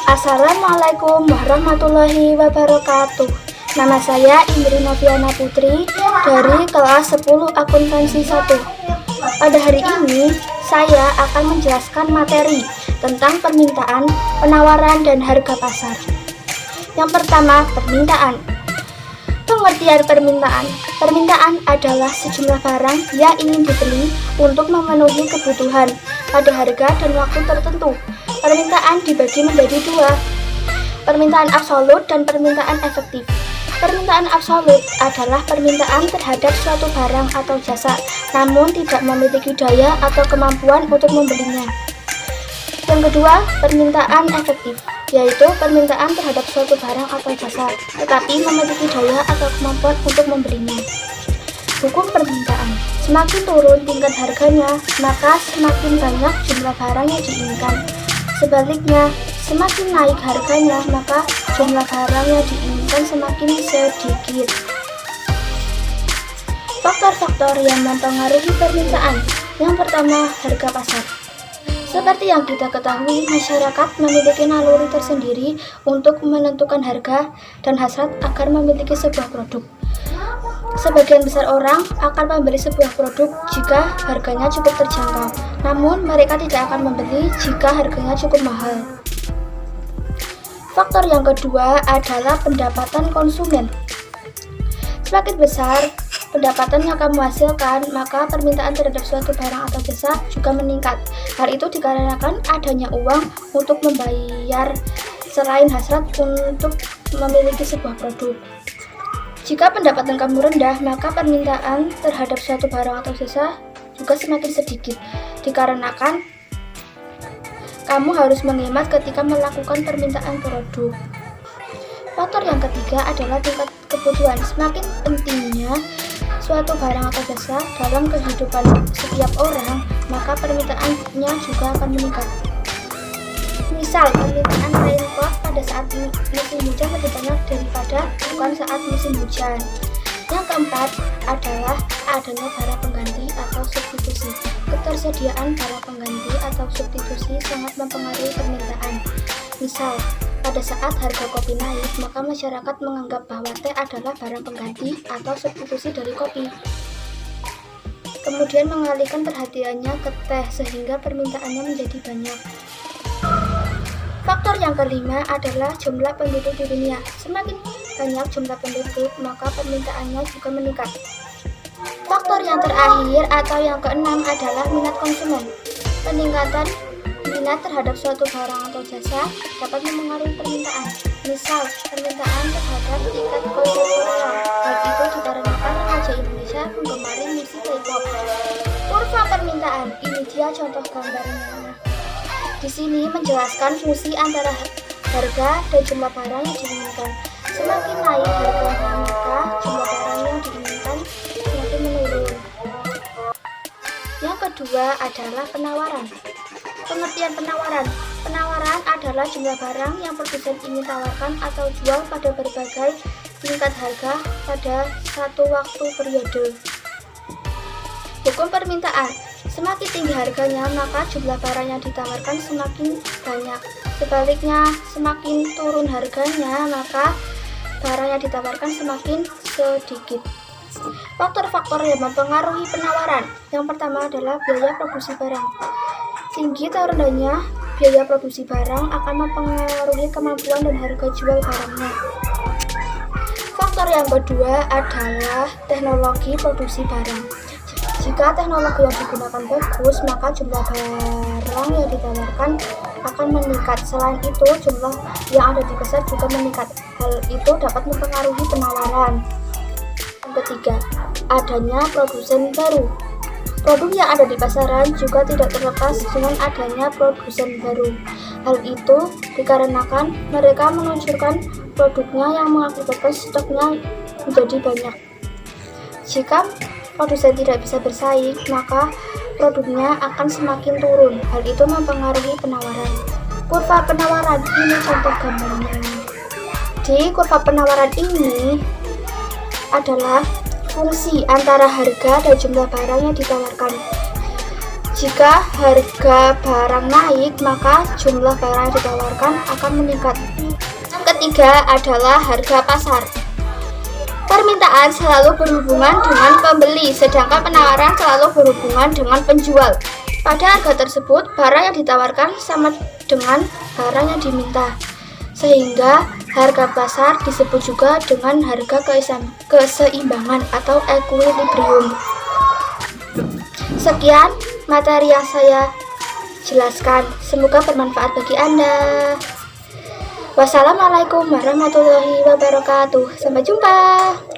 Assalamualaikum warahmatullahi wabarakatuh. Nama saya Indri Noviana Putri dari kelas 10 akuntansi 1. Pada hari ini saya akan menjelaskan materi tentang permintaan, penawaran, dan harga pasar. Yang pertama, permintaan. Pengertian permintaan. Permintaan adalah sejumlah barang yang ingin dibeli untuk memenuhi kebutuhan pada harga dan waktu tertentu. Permintaan dibagi menjadi dua, permintaan absolut dan permintaan efektif. Permintaan absolut adalah permintaan terhadap suatu barang atau jasa, namun tidak memiliki daya atau kemampuan untuk membelinya. Yang kedua, permintaan efektif, yaitu permintaan terhadap suatu barang atau jasa, tetapi memiliki daya atau kemampuan untuk membelinya. Hukum permintaan. Semakin turun tingkat harganya, maka semakin banyak jumlah barang yang diinginkan. Sebaliknya, semakin naik harganya, maka jumlah barang yang diinginkan semakin sedikit. Faktor-faktor yang mempengaruhi permintaan. Yang pertama, harga pasar. Seperti yang kita ketahui, masyarakat memiliki naluri tersendiri untuk menentukan harga dan hasrat agar memiliki sebuah produk. Sebagian besar orang akan membeli sebuah produk jika harganya cukup terjangkau, namun mereka tidak akan membeli jika harganya cukup mahal. Faktor yang kedua adalah pendapatan konsumen. Semakin besar pendapatan yang kamu hasilkan, maka permintaan terhadap suatu barang atau jasa juga meningkat. Hal itu dikarenakan adanya uang untuk membayar selain hasrat untuk memiliki sebuah produk. Jika pendapatan kamu rendah, maka permintaan terhadap suatu barang atau jasa juga semakin sedikit, dikarenakan kamu harus menghemat ketika melakukan permintaan produk. Faktor yang ketiga adalah tingkat kebutuhan. Semakin pentingnya suatu barang atau jasa dalam kehidupan setiap orang, maka permintaannya juga akan meningkat. Misal, permintaan raincoat pada saat musim hujan lebih banyak daripada bukan saat musim hujan. Yang keempat adalah adanya barang pengganti atau substitusi. Ketersediaan barang pengganti atau substitusi sangat mempengaruhi permintaan. Misal, pada saat harga kopi naik, maka masyarakat menganggap bahwa teh adalah barang pengganti atau substitusi dari kopi. Kemudian mengalihkan perhatiannya ke teh sehingga permintaannya menjadi banyak. Faktor yang kelima adalah jumlah penduduk di dunia. Semakin banyak jumlah penduduk, maka permintaannya juga meningkat. Faktor yang terakhir atau yang keenam adalah minat konsumen. Peningkatan minat terhadap suatu barang atau jasa dapat mempengaruhi permintaan. Misal, permintaan terhadap tiket konser Korea. Hal itu dikarenakan remaja Indonesia menggemari musik K-pop. Kurva permintaan. Ini dia contoh gambarnya. Di sini menjelaskan fungsi antara harga dan jumlah barang yang diinginkan. Semakin naik harganya, maka jumlah barang yang diinginkan semakin menurun. Yang kedua adalah penawaran. Pengertian penawaran. Penawaran adalah jumlah barang yang produsen ingin tawarkan atau jual pada berbagai tingkat harga pada satu waktu periode. Hukum permintaan. Semakin tinggi harganya, maka jumlah barang yang ditawarkan semakin banyak. Sebaliknya, semakin turun harganya, maka barang yang ditawarkan semakin sedikit. Faktor-faktor yang mempengaruhi penawaran. Yang pertama adalah biaya produksi barang. Tinggi atau rendahnya biaya produksi barang akan mempengaruhi kemampuan dan harga jual barangnya. Faktor yang kedua adalah teknologi produksi barang. Jika teknologi yang digunakan bagus, maka jumlah barang yang ditawarkan akan meningkat. Selain itu, jumlah yang ada di pasar juga meningkat. Hal itu dapat mempengaruhi penawaran. Yang ketiga, adanya produsen baru. Produk yang ada di pasaran juga tidak terlepas dengan adanya produsen baru. Hal itu dikarenakan mereka meluncurkan produknya yang mengakibatkan stoknya menjadi banyak. Jika produsen tidak bisa bersaing, maka produknya akan semakin turun. Hal itu mempengaruhi penawaran. Kurva penawaran, ini contoh gambarnya. Di kurva penawaran ini adalah fungsi antara harga dan jumlah barang yang ditawarkan. Jika harga barang naik, maka jumlah barang yang ditawarkan akan meningkat. Yang ketiga adalah harga pasar. Permintaan selalu berhubungan dengan pembeli, sedangkan penawaran selalu berhubungan dengan penjual. Pada harga tersebut, barang yang ditawarkan sama dengan barang yang diminta, sehingga harga pasar disebut juga dengan harga keseimbangan atau equilibrium. Sekian materi yang saya jelaskan, semoga bermanfaat bagi Anda. Wassalamualaikum warahmatullahi wabarakatuh. Sampai jumpa.